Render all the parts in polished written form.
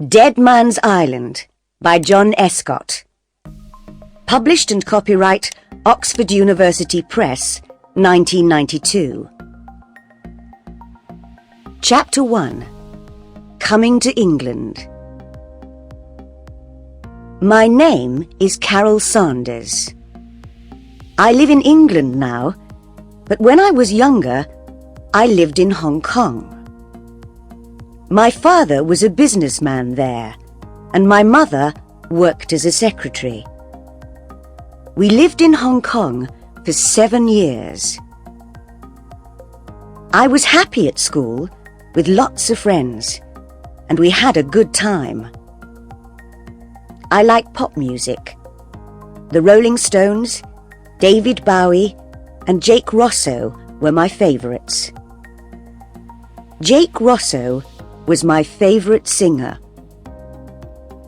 Dead Man's Island by John Escott. Published and copyright Oxford University Press, 1992. Chapter 1. Coming to England. My name is Carol Sanders. I live in England now, but when I was younger, I lived in Hong Kong. My father was a businessman there, and my mother worked as a secretary. We lived in Hong Kong for 7 years. I was happy at school, with lots of friends, and we had a good time. I like pop music. The Rolling Stones, David Bowie, and Jake Rosso were my favourites. Jake Rosso was my favourite singer.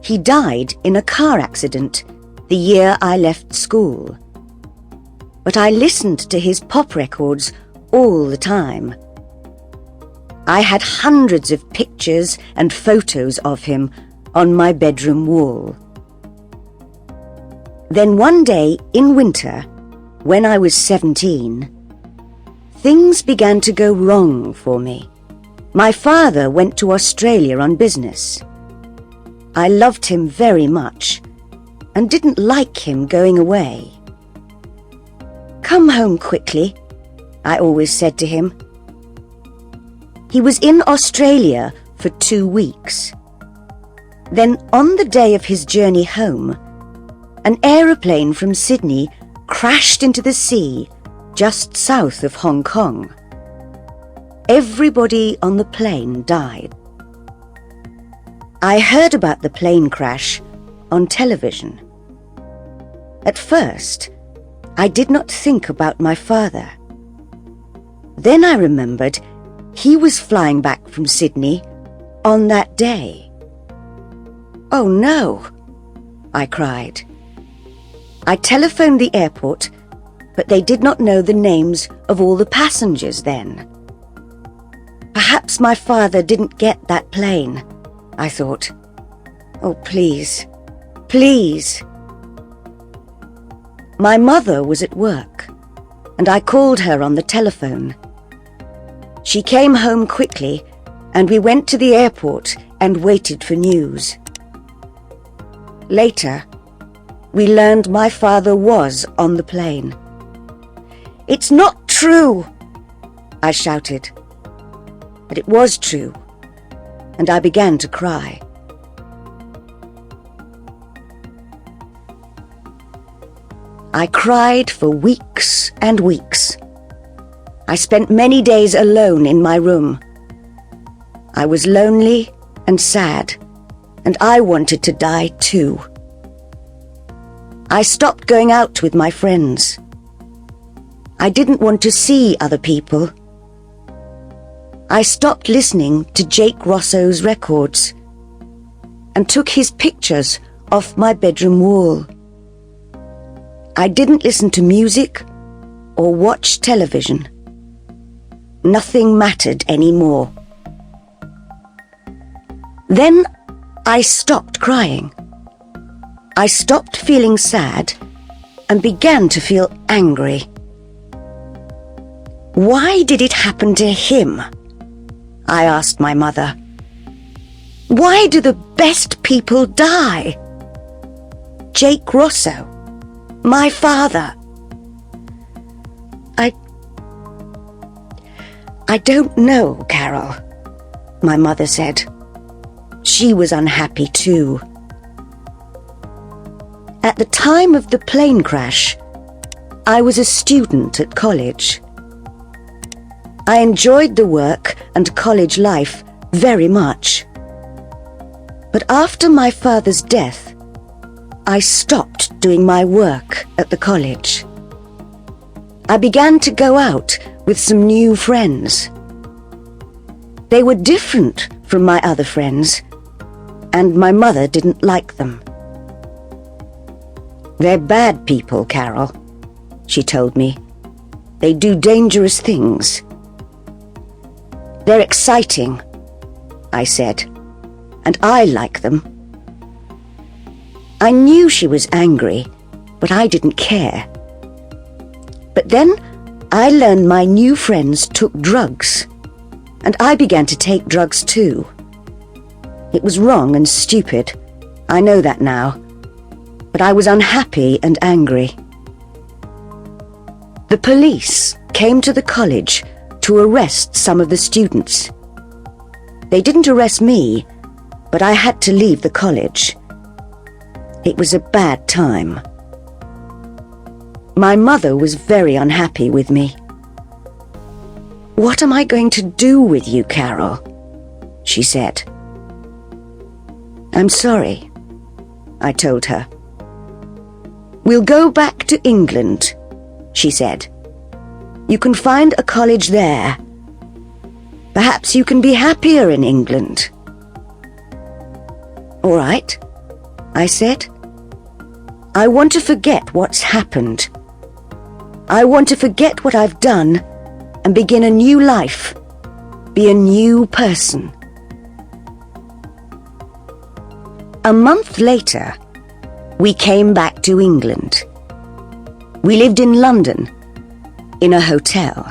He died in a car accident the year I left school. But I listened to his pop records all the time. I had hundreds of pictures and photos of him on my bedroom wall. Then one day in winter, when I was 17, things began to go wrong for me. My father went to Australia on business. I loved him very much and didn't like him going away. "Come home quickly," I always said to him. He was in Australia for 2 weeks. Then on the day of his journey home, an aeroplane from Sydney crashed into the sea just south of Hong Kong. Everybody on the plane died. I heard about the plane crash on television. At first, I did not think about my father. Then I remembered he was flying back from Sydney on that day. "Oh no," I cried. I telephoned the airport, but they did not know the names of all the passengers then. Perhaps my father didn't get that plane, I thought. Oh, please, please. My mother was at work, and I called her on the telephone. She came home quickly, and we went to the airport and waited for news. Later, we learned my father was on the plane. "It's not true!" I shouted. But it was true, and I began to cry. I cried for weeks and weeks. I spent many days alone in my room. I was lonely and sad, and I wanted to die too. I stopped going out with my friends. I didn't want to see other people. I stopped listening to Jake Rosso's records and took his pictures off my bedroom wall. I didn't listen to music or watch television. Nothing mattered anymore. Then I stopped crying. I stopped feeling sad and began to feel angry. Why did it happen to him? I asked my mother. Why do the best people die? Jake Rosso, my father. I don't know, Carol, my mother said. She was unhappy too. At the time of the plane crash, I was a student at college. I enjoyed the work and college life very much. But after my father's death, I stopped doing my work at the college. I began to go out with some new friends. They were different from my other friends, and my mother didn't like them. "They're bad people, Carol," she told me. "They do dangerous things." "They're exciting," I said, and I like them. I knew she was angry, but I didn't care. But then I learned my new friends took drugs, and I began to take drugs too. It was wrong and stupid. I know that now. But I was unhappy and angry. The police came to the college to arrest some of the students. They didn't arrest me, but I had to leave the college. It was a bad time. My mother was very unhappy with me. "What am I going to do with you, Carol?" she said. "I'm sorry," I told her. "We'll go back to England," she said. "You can find a college there. Perhaps you can be happier in England." "All right," I said. "I want to forget what's happened. I want to forget what I've done and begin a new life, be a new person." A month later, we came back to England. We lived in London, in a hotel.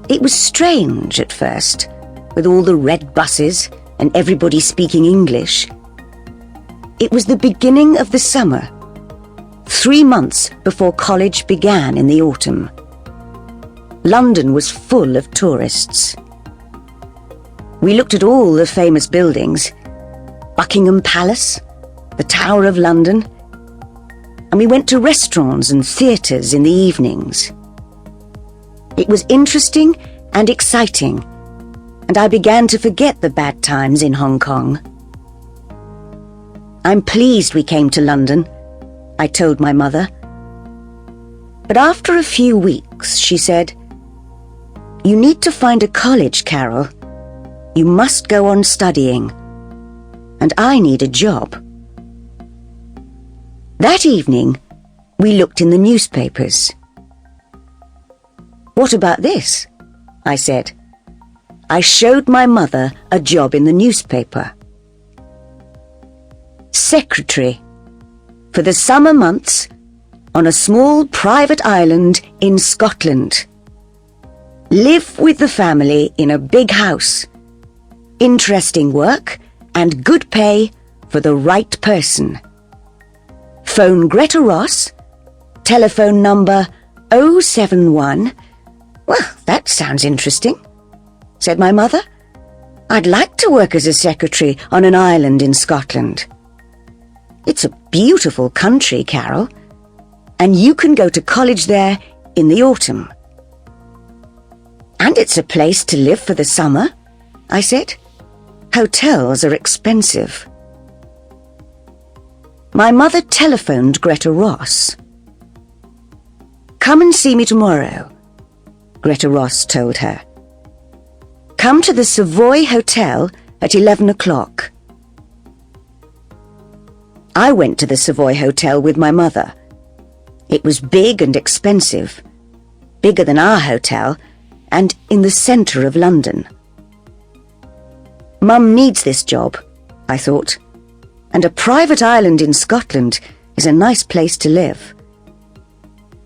It was strange at first, with all the red buses and everybody speaking English. It was the beginning of the summer, 3 months before college began in the autumn. London was full of tourists. We looked at all the famous buildings, Buckingham Palace, the Tower of London, and we went to restaurants and theatres in the evenings. It was interesting and exciting, and I began to forget the bad times in Hong Kong. "I'm pleased we came to London," I told my mother. But after a few weeks, she said, "You need to find a college, Carol. You must go on studying. And I need a job." That evening, we looked in the newspapers. "What about this?" I said. I showed my mother a job in the newspaper. "Secretary for the summer months on a small private island in Scotland. Live with the family in a big house. Interesting work and good pay for the right person. Phone Greta Ross, telephone number 071. "Well, that sounds interesting," said my mother. "I'd like to work as a secretary on an island in Scotland. It's a beautiful country, Carol, and you can go to college there in the autumn." "And it's a place to live for the summer," I said. "Hotels are expensive." My mother telephoned Greta Ross. "Come and see me tomorrow," Greta Ross told her. "Come to the Savoy Hotel at 11 o'clock. I went to the Savoy Hotel with my mother. It was big and expensive, bigger than our hotel, and in the centre of London. Mum needs this job, I thought, and a private island in Scotland is a nice place to live.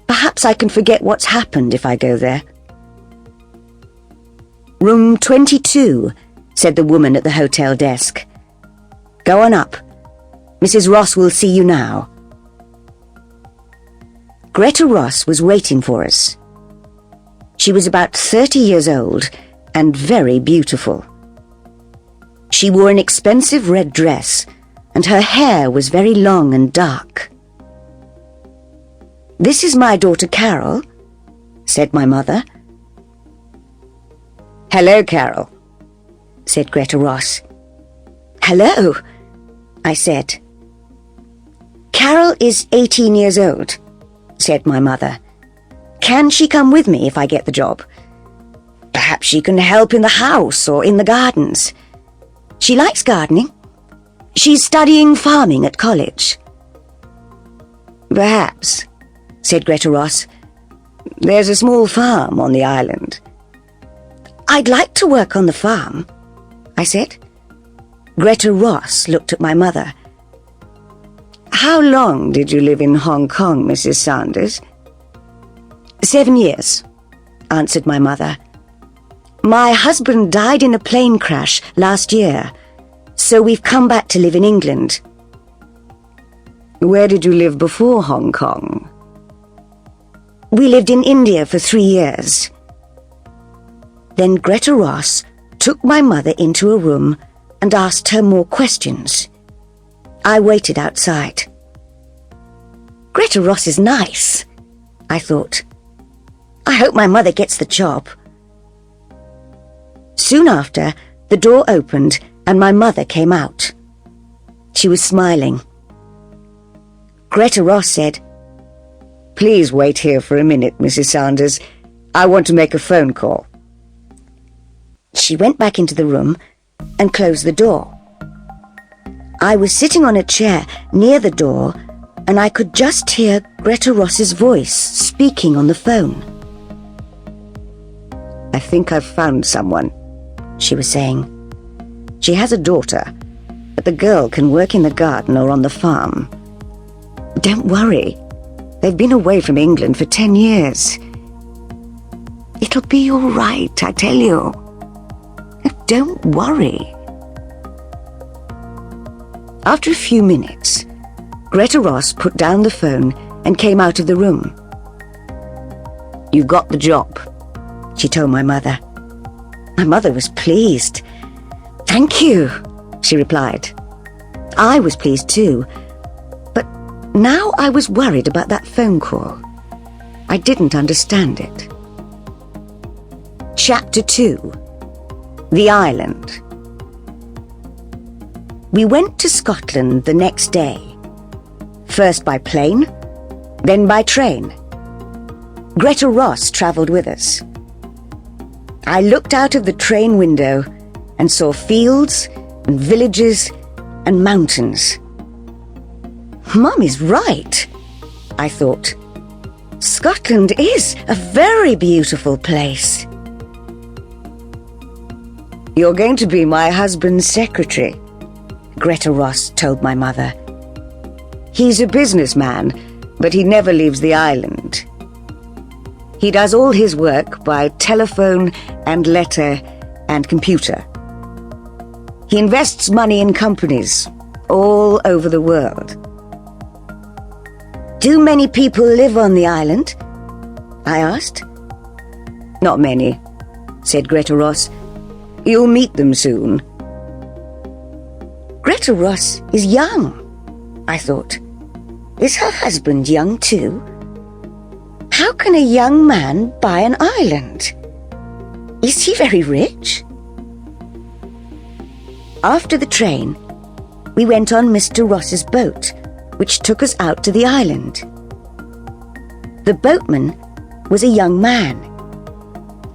Perhaps I can forget what's happened if I go there. "Room 22, said the woman at the hotel desk. "Go on up. Mrs. Ross will see you now." Greta Ross was waiting for us. She was about 30 years old and very beautiful. She wore an expensive red dress, and her hair was very long and dark. "This is my daughter Carol," said my mother. "Hello, Carol," said Greta Ross. "Hello," I said. "Carol is 18 years old," said my mother. "Can she come with me if I get the job? Perhaps she can help in the house or in the gardens. She likes gardening. She's studying farming at college." "Perhaps," said Greta Ross. "There's a small farm on the island." "I'd like to work on the farm," I said. Greta Ross looked at my mother. "How long did you live in Hong Kong, Mrs. Sanders?" "7 years," answered my mother. "My husband died in a plane crash last year, so we've come back to live in England." "Where did you live before Hong Kong?" "We lived in India for 3 years." Then Greta Ross took my mother into a room and asked her more questions. I waited outside. Greta Ross is nice, I thought. I hope my mother gets the job. Soon after, the door opened and my mother came out. She was smiling. Greta Ross said, "Please wait here for a minute, Mrs. Sanders. I want to make a phone call." She went back into the room and closed the door. I was sitting on a chair near the door and I could just hear Greta Ross's voice speaking on the phone. "I think I've found someone," she was saying. "She has a daughter, but the girl can work in the garden or on the farm. Don't worry, they've been away from England for 10 years. It'll be all right, I tell you. Don't worry." After a few minutes, Greta Ross put down the phone and came out of the room. "You've got the job," she told my mother. My mother was pleased. "Thank you," she replied. I was pleased too, but now I was worried about that phone call. I didn't understand it. Chapter 2. The Island. We went to Scotland the next day, first by plane, then by train. Greta Ross travelled with us. I looked out of the train window and saw fields and villages and mountains. Mum is right, I thought. Scotland is a very beautiful place. "You're going to be my husband's secretary," Greta Ross told my mother. "He's a businessman, but he never leaves the island. He does all his work by telephone and letter and computer. He invests money in companies all over the world." "Do many people live on the island?" I asked. "Not many," said Greta Ross. "You'll meet them soon." Greta Ross is young, I thought. Is her husband young too? How can a young man buy an island? Is he very rich? After the train, we went on Mr. Ross's boat, which took us out to the island. The boatman was a young man.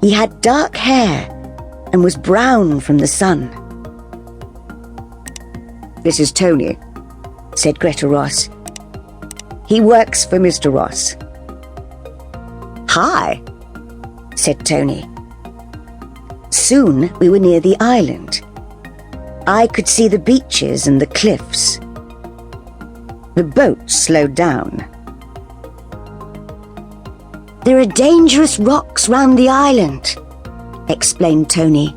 He had dark hair and was brown from the sun. "This is Tony," said Greta Ross. "He works for Mr. Ross." "Hi," said Tony. Soon we were near the island. I could see the beaches and the cliffs. The boat slowed down. "There are dangerous rocks round the island," explained Tony.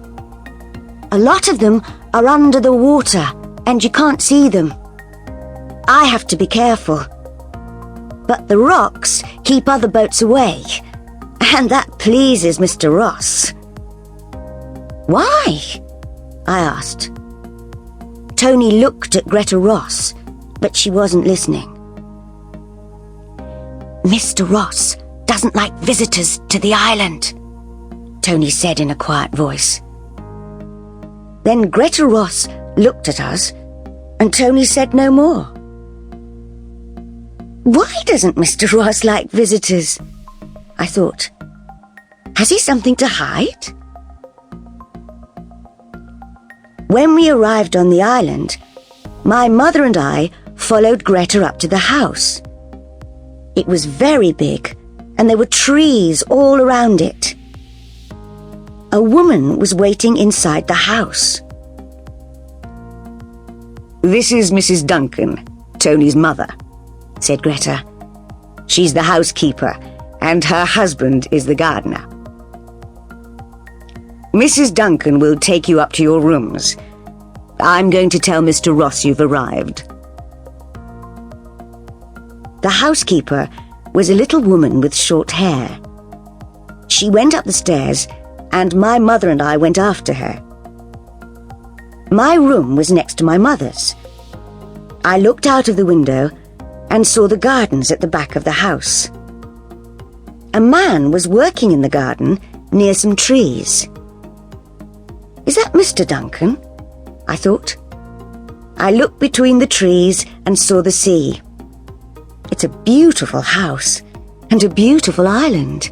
"A lot of them are under the water and you can't see them. I have to be careful. But the rocks keep other boats away, and that pleases Mr. Ross." "Why?" I asked. Tony looked at Greta Ross, but she wasn't listening. "Mr. Ross doesn't like visitors to the island," Tony said in a quiet voice. Then Greta Ross looked at us, and Tony said no more. Why doesn't Mr. Ross like visitors? I thought. Has he something to hide? When we arrived on the island, my mother and I followed Greta up to the house. It was very big, and there were trees all around it. A woman was waiting inside the house. "This is Mrs. Duncan, Tony's mother," said Greta. "She's the housekeeper, and her husband is the gardener. Mrs. Duncan will take you up to your rooms. I'm going to tell Mr. Ross you've arrived." The housekeeper was a little woman with short hair. She went up the stairs, and my mother and I went after her. My room was next to my mother's. I looked out of the window and saw the gardens at the back of the house. A man was working in the garden near some trees. "Is that Mr. Duncan?" I thought. I looked between the trees and saw the sea. It's a beautiful house and a beautiful island.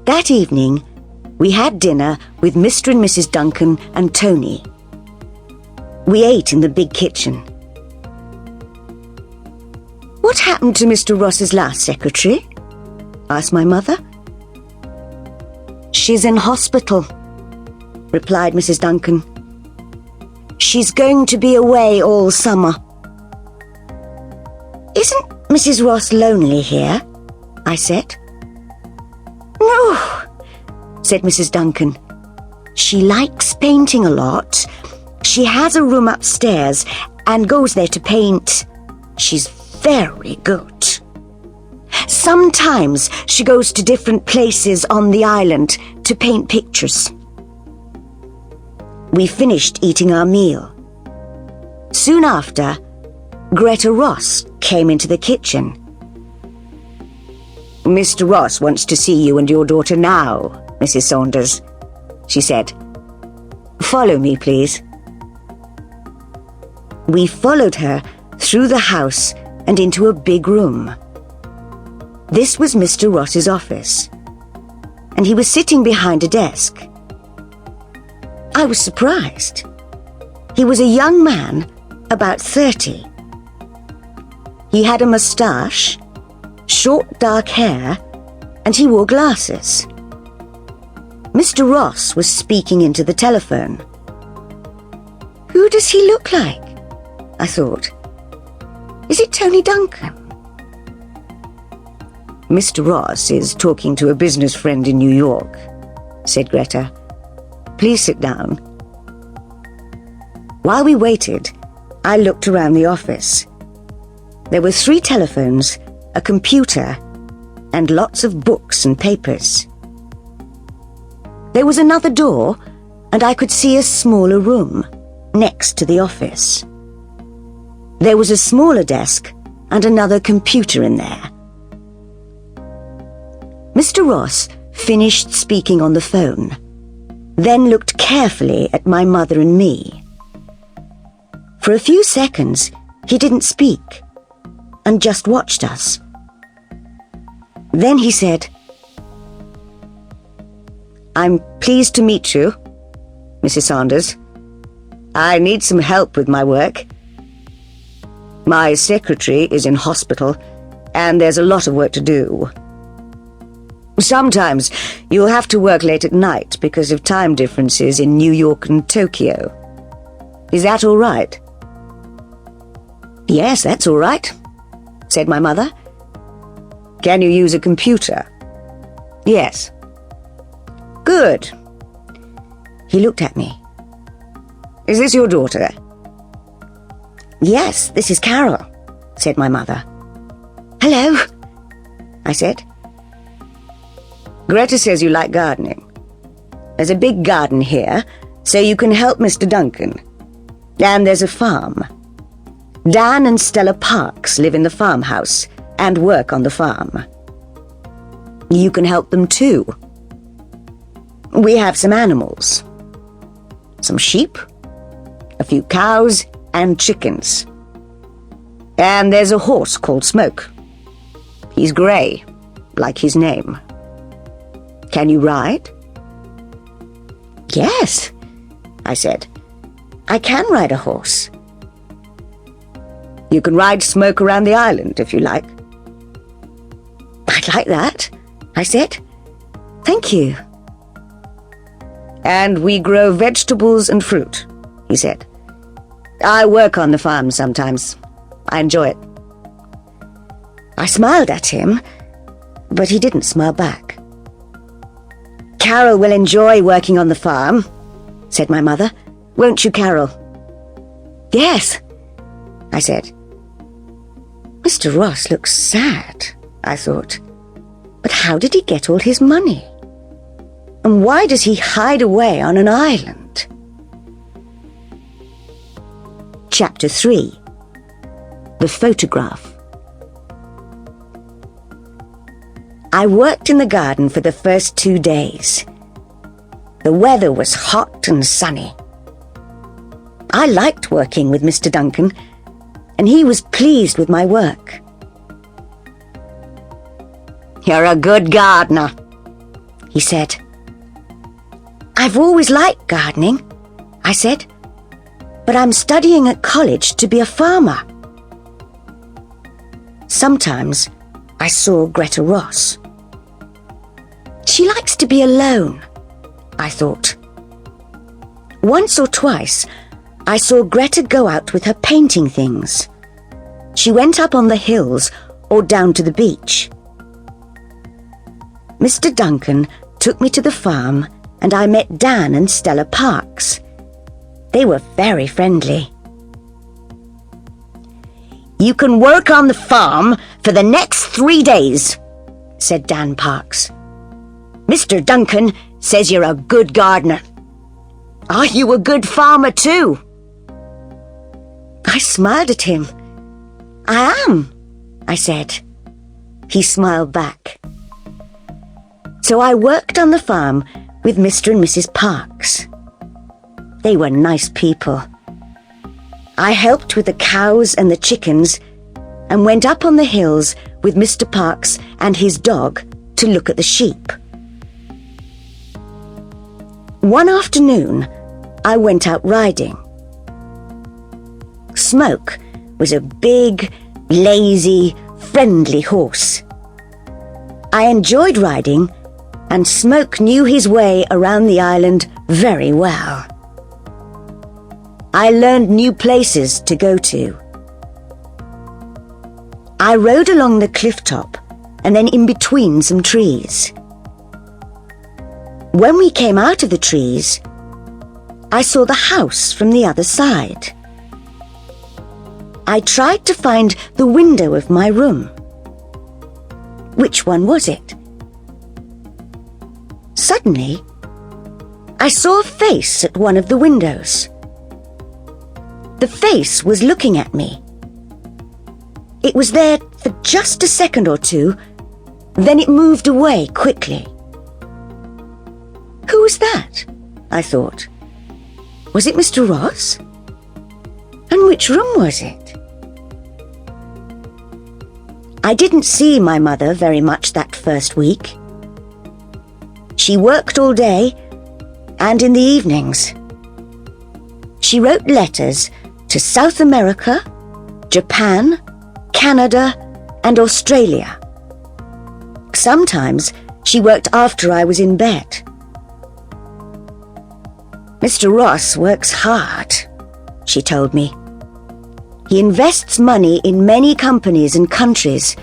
That evening, we had dinner with Mr. and Mrs. Duncan and Tony. We ate in the big kitchen. "What happened to Mr. Ross's last secretary?" asked my mother. "She's in hospital," replied Mrs. Duncan. "She's going to be away all summer." "Isn't Mrs. Ross lonely here?" I said. "No," said Mrs. Duncan. "She likes painting a lot. She has a room upstairs and goes there to paint. She's very good. Sometimes she goes to different places on the island to paint pictures." We finished eating our meal. Soon after, Greta Ross came into the kitchen. "Mr. Ross wants to see you and your daughter now, Mrs. Saunders," she said. "Follow me, please." We followed her through the house and into a big room. This was Mr. Ross's office, and he was sitting behind a desk. I was surprised. He was a young man, about 30. He had a moustache, short dark hair, and he wore glasses. Mr. Ross was speaking into the telephone. Who does he look like? I thought. Is it Tony Duncan? Mr. Ross is talking to a business friend in New York, said Greta. Please sit down. While we waited, I looked around the office. There were 3 telephones, a computer, and lots of books and papers. There was another door, and I could see a smaller room next to the office. There was a smaller desk and another computer in there. Mr. Ross finished speaking on the phone, then looked carefully at my mother and me. For a few seconds, he didn't speak and just watched us. Then he said, I'm pleased to meet you, Mrs. Saunders. I need some help with my work. My secretary is in hospital, and there's a lot of work to do. Sometimes you'll have to work late at night because of time differences in New York and Tokyo. Is that all right? Yes, that's all right, said my mother. Can you use a computer? Yes. Good. He looked at me. Is this your daughter? Yes, this is Carol, said my mother. Hello, I said. Greta says you like gardening. There's a big garden here, so you can help Mr. Duncan. And there's a farm. Dan and Stella Parks live in the farmhouse and work on the farm. You can help them too. We have some animals. Some sheep, a few cows, and chickens. And there's a horse called Smoke. He's grey, like his name. Can you ride? Yes, I said. I can ride a horse. You can ride Smoke around the island if you like. I'd like that, I said. Thank you. And we grow vegetables and fruit, he said. I work on the farm sometimes. I enjoy it." I smiled at him, but he didn't smile back. "Carol will enjoy working on the farm," said my mother. "Won't you, Carol?" "Yes," I said. Mr. Ross looks sad, I thought. But how did he get all his money? And why does he hide away on an island? Chapter 3. The Photograph. I worked in the garden for the first 2 days. The weather was hot and sunny. I liked working with Mr. Duncan, and he was pleased with my work. "You're a good gardener," he said. "I've always liked gardening," I said, "but I'm studying at college to be a farmer." Sometimes I saw Greta Ross. She likes to be alone, I thought. Once or twice, I saw Greta go out with her painting things. She went up on the hills or down to the beach. Mr. Duncan took me to the farm and I met Dan and Stella Parks. They were very friendly. "You can work on the farm for the next 3 days," said Dan Parks. "Mr. Duncan says you're a good gardener. Are you a good farmer too?" I smiled at him. "I am," I said. He smiled back. So I worked on the farm with Mr. and Mrs. Parks. They were nice people. I helped with the cows and the chickens and went up on the hills with Mr. Parks and his dog to look at the sheep. One afternoon, I went out riding. Smoke was a big, lazy, friendly horse. I enjoyed riding, and Smoke knew his way around the island very well. I learned new places to go to. I rode along the cliff top and then in between some trees. When we came out of the trees, I saw the house from the other side. I tried to find the window of my room. Which one was it? Suddenly, I saw a face at one of the windows. The face was looking at me. It was there for just a second or two, then it moved away quickly. Who was that? I thought. Was it Mr. Ross? And which room was it? I didn't see my mother very much that first week. She worked all day and in the evenings. She wrote letters to South America, Japan, Canada, and Australia. Sometimes she worked after I was in bed. "Mr. Ross works hard," she told me. "He invests money in many companies and countries,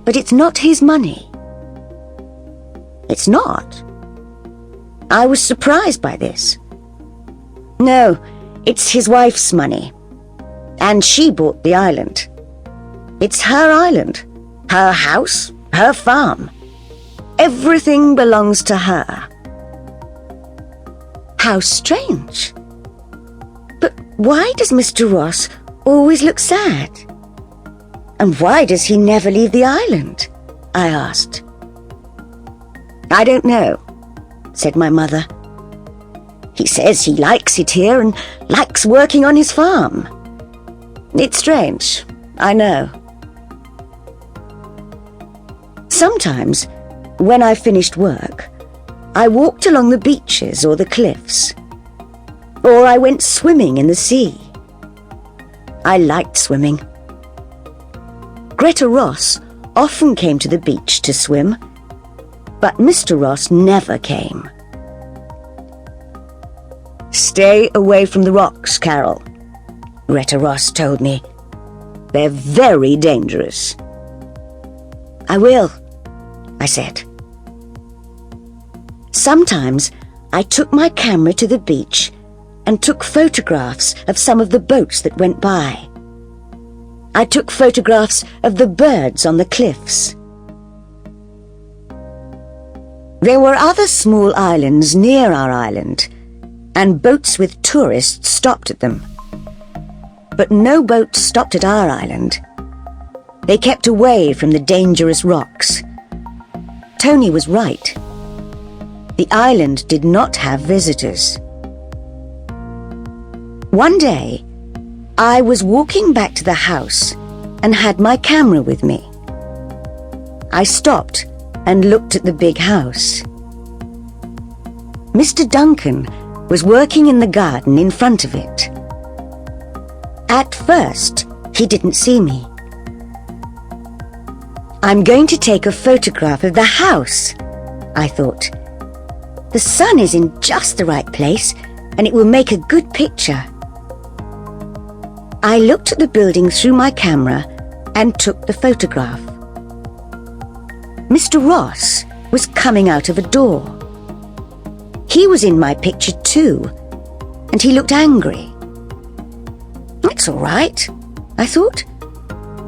but it's not his money." "It's not?" I was surprised by this. "No, it's his wife's money. And she bought the island. It's her island, her house, her farm. Everything belongs to her." How strange. But why does Mr. Ross always look sad? And why does he never leave the island? I asked. "I don't know," said my mother. "He says he likes it here and likes working on his farm. It's strange, I know." Sometimes, when I finished work, I walked along the beaches or the cliffs, or I went swimming in the sea. I liked swimming. Greta Ross often came to the beach to swim, but Mr. Ross never came. "Stay away from the rocks, Carol," Greta Ross told me. "They're very dangerous." "I will," I said. Sometimes I took my camera to the beach and took photographs of some of the boats that went by. I took photographs of the birds on the cliffs. There were other small islands near our island, and boats with tourists stopped at them. But no boats stopped at our island. They kept away from the dangerous rocks. Tony was right. The island did not have visitors. One day, I was walking back to the house and had my camera with me. I stopped and looked at the big house. Mr. Duncan was working in the garden in front of it. At first, he didn't see me. "I'm going to take a photograph of the house," I thought. "The sun is in just the right place and it will make a good picture." I looked at the building through my camera and took the photograph. Mr. Ross was coming out of a door. He was in my picture too, and he looked angry. "It's all right," I thought.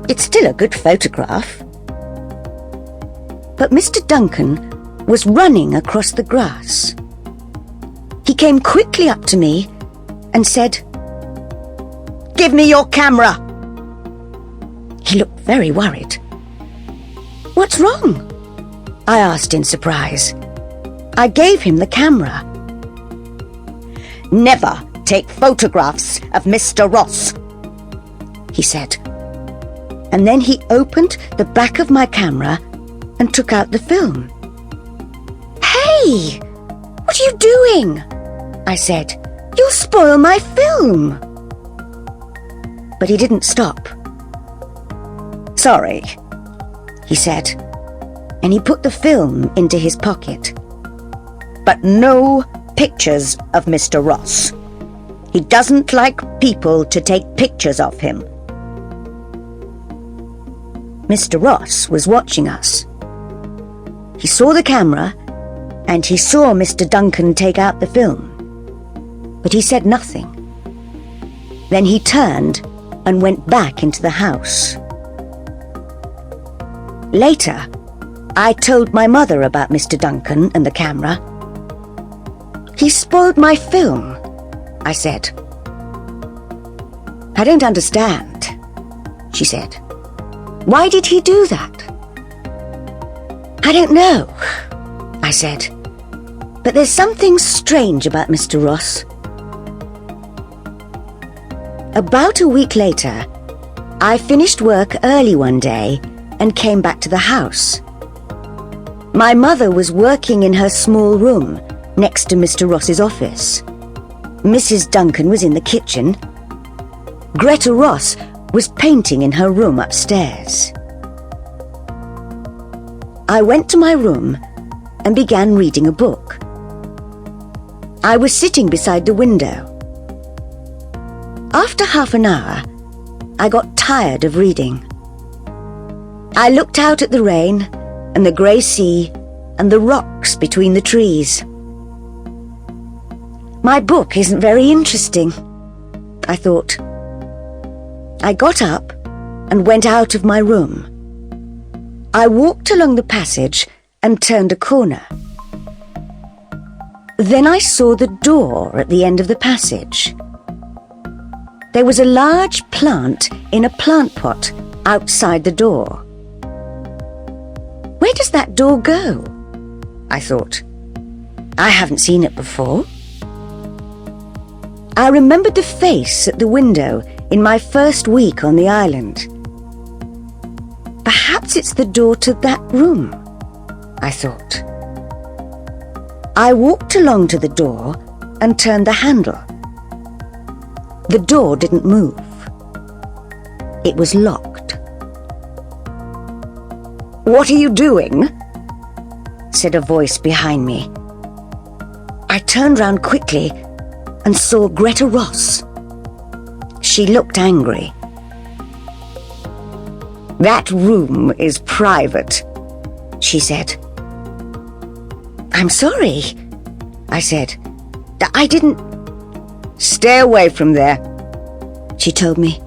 "It's still a good photograph." But Mr. Duncan was running across the grass. He came quickly up to me and said, "Give me your camera." He looked very worried. "What's wrong?" I asked in surprise. I gave him the camera. "Never take photographs of Mr. Ross," he said. And then he opened the back of my camera and took out the film. "Hey, what are you doing?" I said. "You'll spoil my film." But he didn't stop. "Sorry," he said, and he put the film into his pocket. "But no pictures of Mr. Ross. He doesn't like people to take pictures of him." Mr. Ross was watching us. He saw the camera and he saw Mr. Duncan take out the film, but he said nothing. Then he turned and went back into the house. Later, I told my mother about Mr. Duncan and the camera. "He spoiled my film," I said. "I don't understand," she said. "Why did he do that?" "I don't know," I said. "But there's something strange about Mr. Ross." About a week later, I finished work early one day and came back to the house. My mother was working in her small room next to Mr. Ross's office. Mrs. Duncan was in the kitchen. Greta Ross was painting in her room upstairs. I went to my room and began reading a book. I was sitting beside the window. After half an hour, I got tired of reading. I looked out at the rain and the grey sea and the rocks between the trees. My book isn't very interesting, I thought. I got up and went out of my room. I walked along the passage and turned a corner. Then I saw the door at the end of the passage. There was a large plant in a plant pot outside the door. Where does that door go? I thought. I haven't seen it before. I remembered the face at the window in my first week on the island. Perhaps it's the door to that room, I thought. I walked along to the door and turned the handle. The door didn't move. It was locked. "What are you doing?" said a voice behind me. I turned round quickly and saw Greta Ross. She looked angry. "That room is private," she said. "I'm sorry," I said. "I didn't—" "Stay away from there," she told me.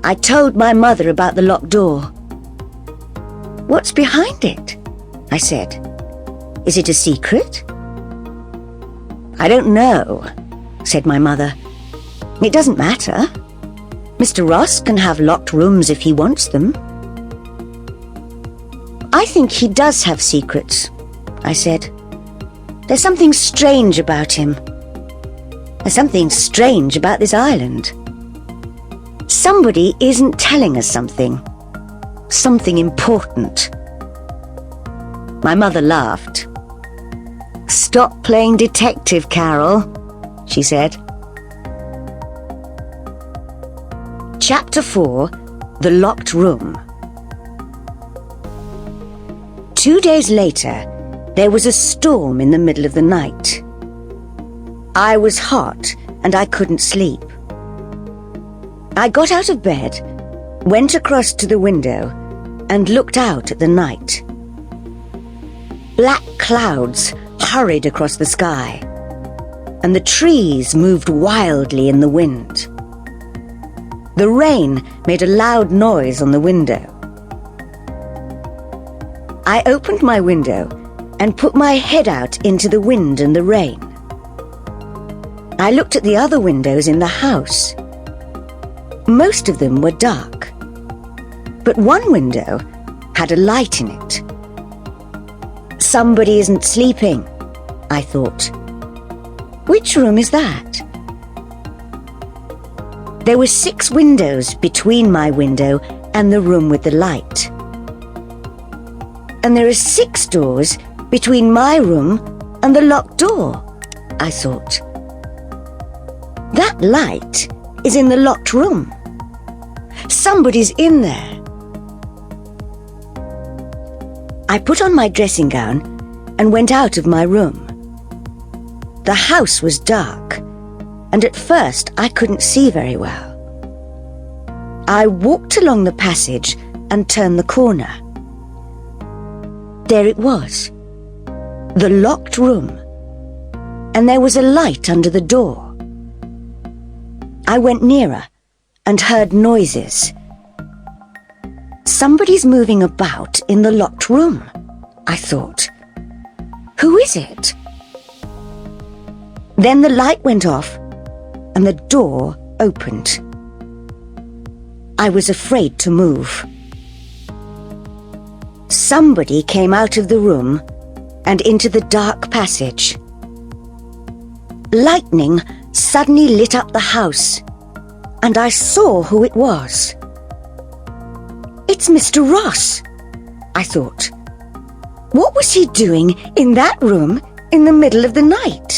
I told my mother about the locked door. "What's behind it?" I said. "Is it a secret?" "I don't know," said my mother. "It doesn't matter. Mr. Ross can have locked rooms if he wants them." "I think he does have secrets," I said. "There's something strange about him. There's something strange about this island. Somebody isn't telling us something. Something important." My mother laughed. "Stop playing detective, Carol," she said. Chapter 4: The Locked Room. 2 days later, there was a storm in the middle of the night. I was hot and I couldn't sleep. I got out of bed, went across to the window, and looked out at the night. Black clouds hurried across the sky, and the trees moved wildly in the wind. The rain made a loud noise on the window. I opened my window and put my head out into the wind and the rain. I looked at the other windows in the house. Most of them were dark, but one window had a light in it. Somebody isn't sleeping, I thought. Which room is that? There were 6 windows between my window and the room with the light. And there are 6 doors between my room and the locked door, I thought. That light is in the locked room. Somebody's in there. I put on my dressing gown and went out of my room. The house was dark, and at first I couldn't see very well. I walked along the passage and turned the corner. There it was, the locked room, and there was a light under the door. I went nearer and heard noises. Somebody's moving about in the locked room, I thought. Who is it? Then the light went off and the door opened. I was afraid to move. Somebody came out of the room and into the dark passage. Lightning suddenly lit up the house, and I saw who it was. It's Mr. Ross, I thought. What was he doing in that room in the middle of the night?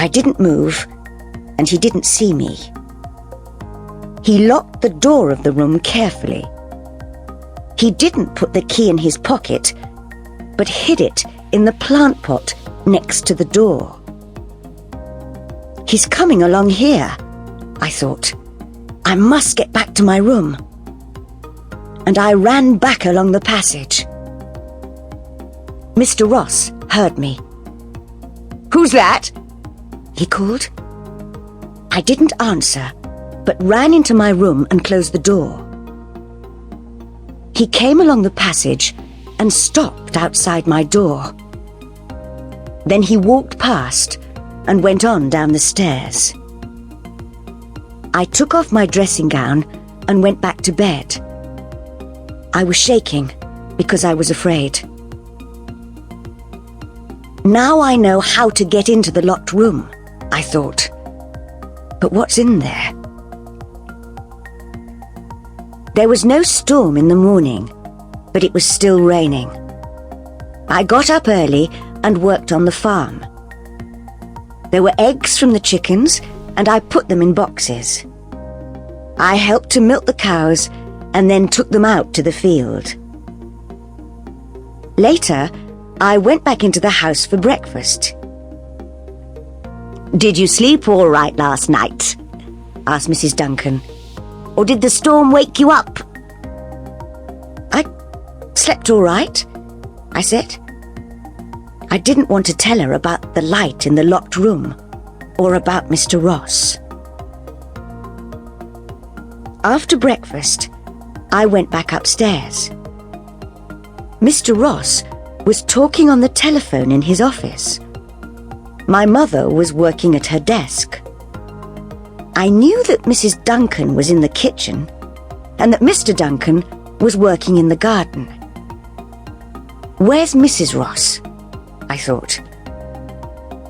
I didn't move, and he didn't see me. He locked the door of the room carefully. He didn't put the key in his pocket, but hid it in the plant pot next to the door. He's coming along here, I thought. I must get back to my room. And I ran back along the passage. Mr. Ross heard me. "Who's that?" he called. I didn't answer, but ran into my room and closed the door. He came along the passage and stopped outside my door. Then he walked past and went on down the stairs. I took off my dressing gown and went back to bed. I was shaking because I was afraid. Now I know how to get into the locked room, I thought. But what's in there? There was no storm in the morning, but it was still raining. I got up early and worked on the farm. There were eggs from the chickens, and I put them in boxes. I helped to milk the cows and then took them out to the field. Later, I went back into the house for breakfast. "Did you sleep all right last night?" asked Mrs. Duncan. "Or did the storm wake you up?" "I slept all right," I said. I didn't want to tell her about the light in the locked room or about Mr. Ross. After breakfast, I went back upstairs. Mr. Ross was talking on the telephone in his office. My mother was working at her desk. I knew that Mrs. Duncan was in the kitchen and that Mr. Duncan was working in the garden. "Where's Mrs. Ross?" I thought.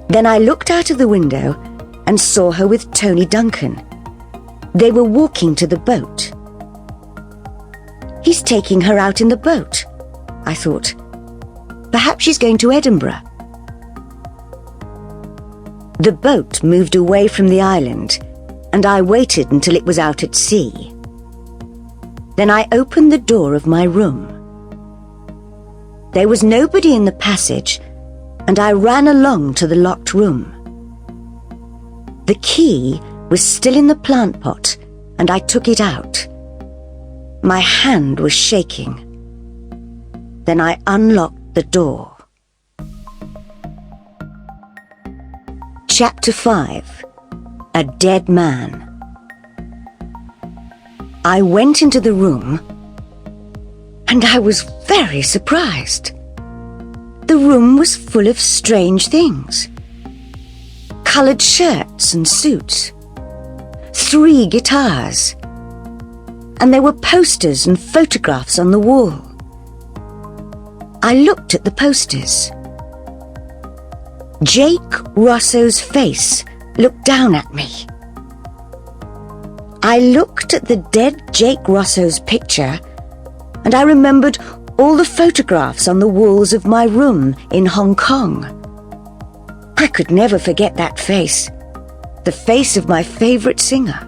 Then I looked out of the window and saw her with Tony Duncan. They were walking to the boat. "He's taking her out in the boat," I thought. "Perhaps she's going to Edinburgh." The boat moved away from the island, and I waited until it was out at sea. Then I opened the door of my room. There was nobody in the passage, and I ran along to the locked room. The key was still in the plant pot, and I took it out. My hand was shaking. Then I unlocked the door. Chapter 5. A Dead Man. I went into the room, and I was very surprised. The room was full of strange things. Coloured shirts and suits. 3 guitars. And there were posters and photographs on the wall. I looked at the posters. Jake Rosso's face looked down at me. I looked at the dead Jake Rosso's picture, and I remembered all the photographs on the walls of my room in Hong Kong. I could never forget that face, the face of my favourite singer.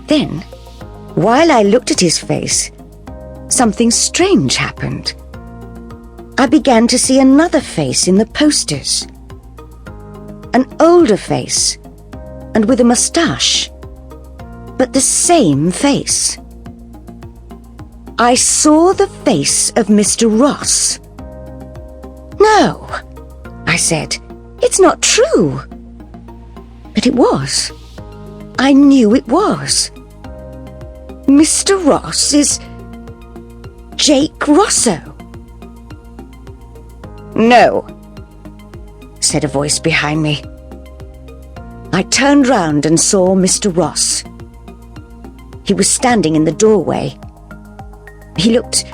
Then, while I looked at his face, something strange happened. I began to see another face in the posters. An older face, and with a moustache, but the same face. I saw the face of Mr. Ross. "No," I said, "it's not true." But it was. I knew it was. Mr. Ross is Jake Rosso. "No," said a voice behind me. I turned round and saw Mr. Ross. He was standing in the doorway. He looked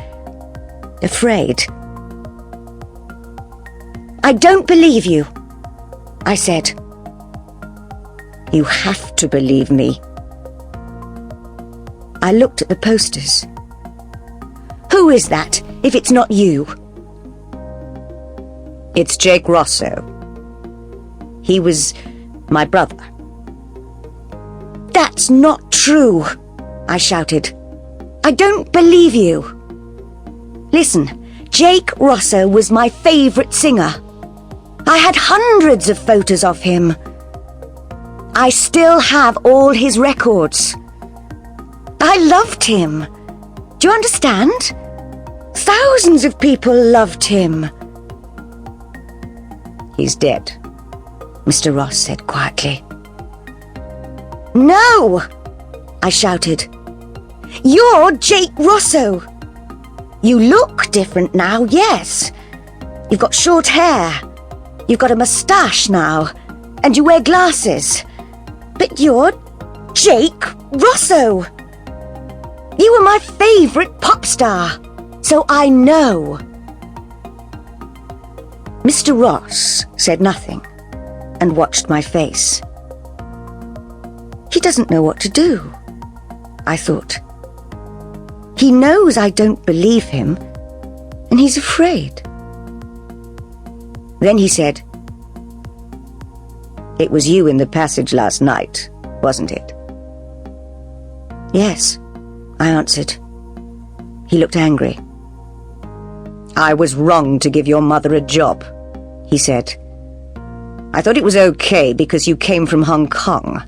afraid. "I don't believe you," I said. "You have to believe me." I looked at the posters. "Who is that, if it's not you?" "It's Jake Rosso. He was my brother." "That's not true," I shouted. "I don't believe you. Listen, Jake Rosso was my favourite singer. I had hundreds of photos of him. I still have all his records. I loved him. Do you understand? Thousands of people loved him." "He's dead," Mr. Ross said quietly. "No!" I shouted. "You're Jake Rosso. You look different now, yes. You've got short hair. You've got a moustache now, and you wear glasses. But you're Jake Rosso. You were my favourite pop star, so I know." Mr. Ross said nothing and watched my face. He doesn't know what to do, I thought. He knows I don't believe him, and he's afraid. Then he said, "It was you in the passage last night, wasn't it?" "Yes," I answered. He looked angry. "I was wrong to give your mother a job," he said. I thought it was okay because you came from Hong Kong,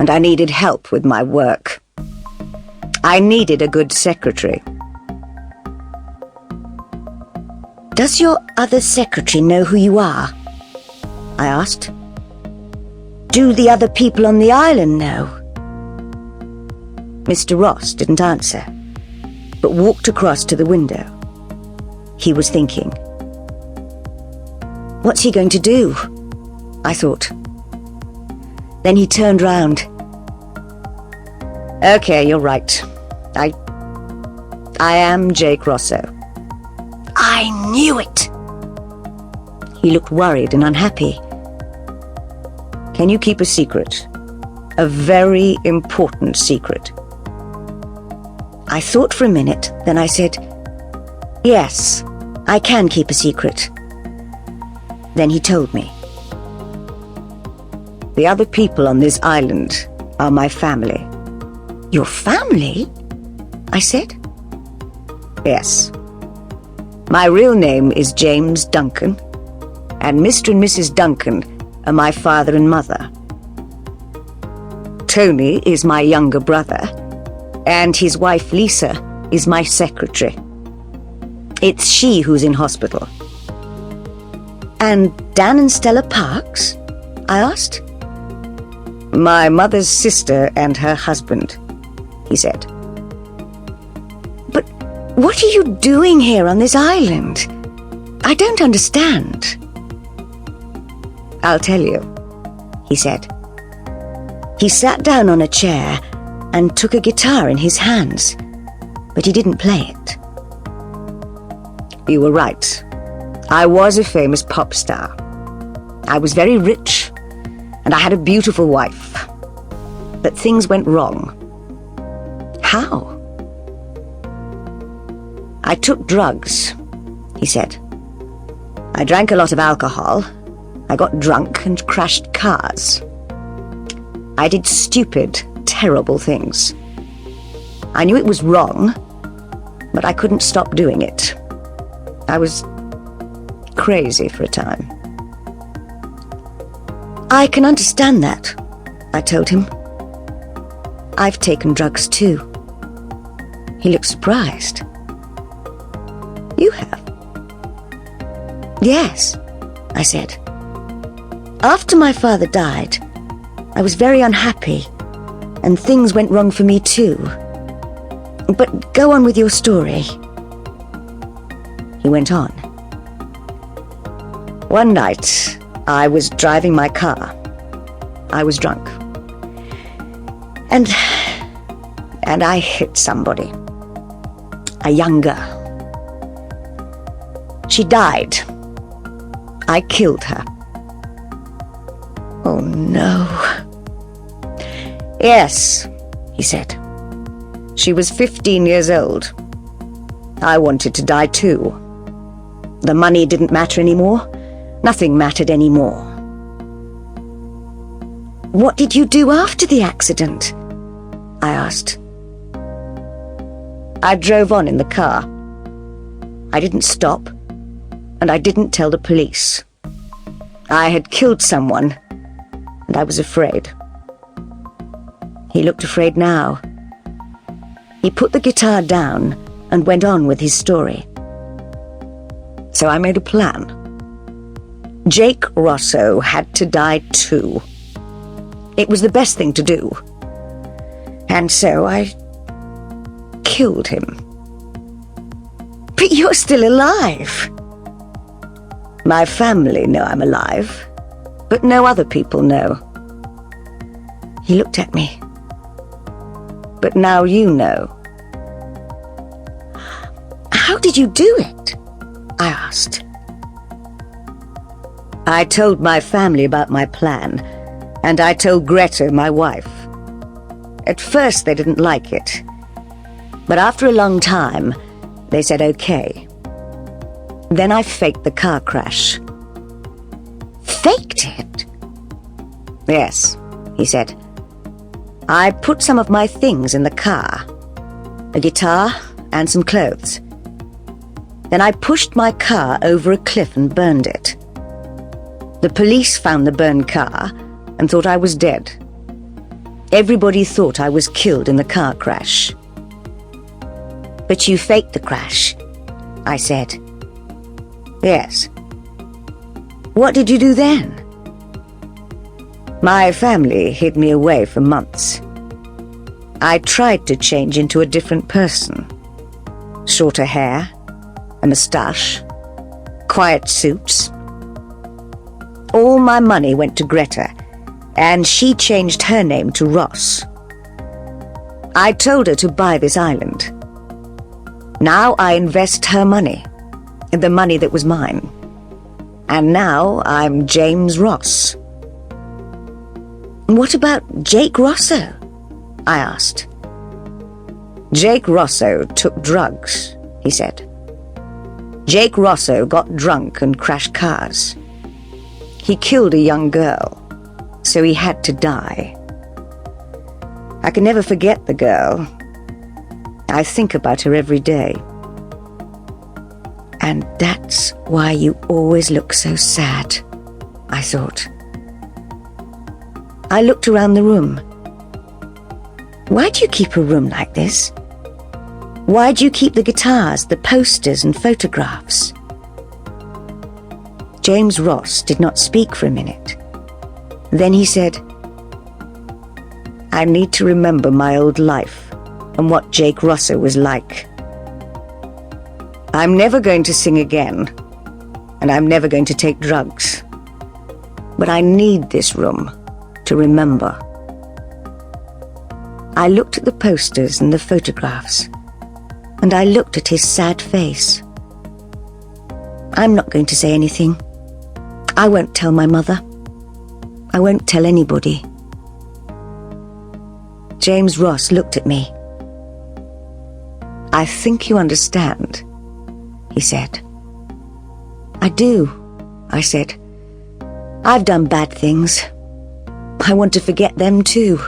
and I needed help with my work. I needed a good secretary. Does your other secretary know who you are? I asked. Do the other people on the island know? Mr. Ross didn't answer, but walked across to the window. He was thinking. What's he going to do? I thought. Then he turned round. Okay, you're right. I am Jake Rosso. I knew it! He looked worried and unhappy. Can you keep a secret? A very important secret. I thought for a minute, then I said, yes, I can keep a secret. Then he told me. The other people on this island are my family. Your family? I said. Yes. My real name is James Duncan, and Mr. and Mrs. Duncan are my father and mother. Tony is my younger brother, and his wife Lisa is my secretary. It's she who's in hospital. And Dan and Stella Parks? I asked. My mother's sister and her husband, he said. But what are you doing here on this island? I don't understand. I'll tell you, he said. He sat down on a chair and took a guitar in his hands, but he didn't play it. You were right. I was a famous pop star. I was very rich, and I had a beautiful wife. But things went wrong. How? I took drugs, he said. I drank a lot of alcohol. I got drunk and crashed cars. I did stupid, terrible things. I knew it was wrong, but I couldn't stop doing it. I was crazy for a time. I can understand that, I told him. I've taken drugs too. He looked surprised. You have? Yes, I said. After my father died, I was very unhappy, and things went wrong for me too. But go on with your story. He went on. One night, I was driving my car. I was drunk. And I hit somebody. A young girl. She died. I killed her. Oh no. Yes, he said. She was 15 years old. I wanted to die too. The money didn't matter anymore. Nothing mattered anymore. What did you do after the accident? I asked. I drove on in the car. I didn't stop, and I didn't tell the police. I had killed someone, and I was afraid. He looked afraid now. He put the guitar down and went on with his story. So I made a plan. Jake Rosso had to die too. It was the best thing to do. And so I killed him. But you're still alive. My family know I'm alive, but no other people know. He looked at me. But now you know. How did you do it? I asked. I told my family about my plan, and I told Greta, my wife. At first they didn't like it, but after a long time, they said okay. Then I faked the car crash. Faked it? Yes, he said. I put some of my things in the car, a guitar and some clothes. Then I pushed my car over a cliff and burned it. The police found the burned car and thought I was dead. Everybody thought I was killed in the car crash. "But you faked the crash," I said. "Yes." "What did you do then?" "My family hid me away for months. I tried to change into a different person. Shorter hair, a moustache, quiet suits. All my money went to Greta, and she changed her name to Ross. I told her to buy this island. Now I invest her money, the money that was mine. And now I'm James Ross." "What about Jake Rosso?" I asked. "Jake Rosso took drugs," he said. "Jake Rosso got drunk and crashed cars. He killed a young girl, so he had to die. I can never forget the girl. I think about her every day. And that's why you always look so sad," I thought. I looked around the room. "Why do you keep a room like this? Why do you keep the guitars, the posters and photographs?" James Ross did not speak for a minute. Then he said, "I need to remember my old life and what Jake Rosso was like. I'm never going to sing again, and I'm never going to take drugs. But I need this room to remember." I looked at the posters and the photographs, and I looked at his sad face. "I'm not going to say anything. I won't tell my mother. I won't tell anybody." James Ross looked at me. "I think you understand," he said. "I do," I said. "I've done bad things. I want to forget them too.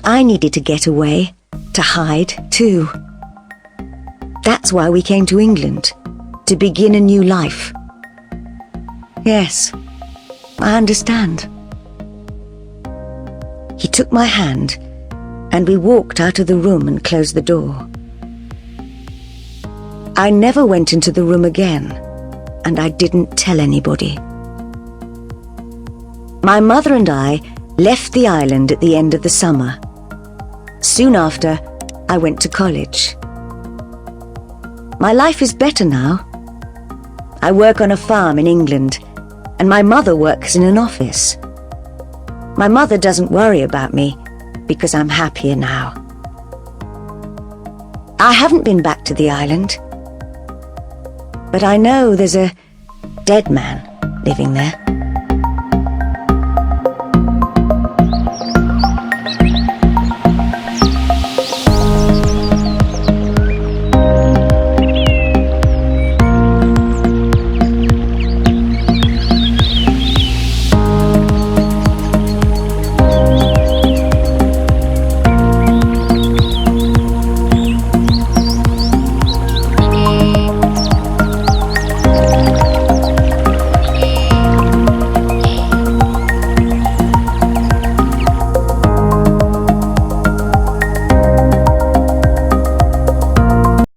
I needed to get away, to hide too. That's why we came to England, to begin a new life. Yes, I understand." He took my hand, and we walked out of the room and closed the door. I never went into the room again, and I didn't tell anybody. My mother and I left the island at the end of the summer. Soon after, I went to college. My life is better now. I work on a farm in England, and my mother works in an office. My mother doesn't worry about me because I'm happier now. I haven't been back to the island, but I know there's a dead man living there.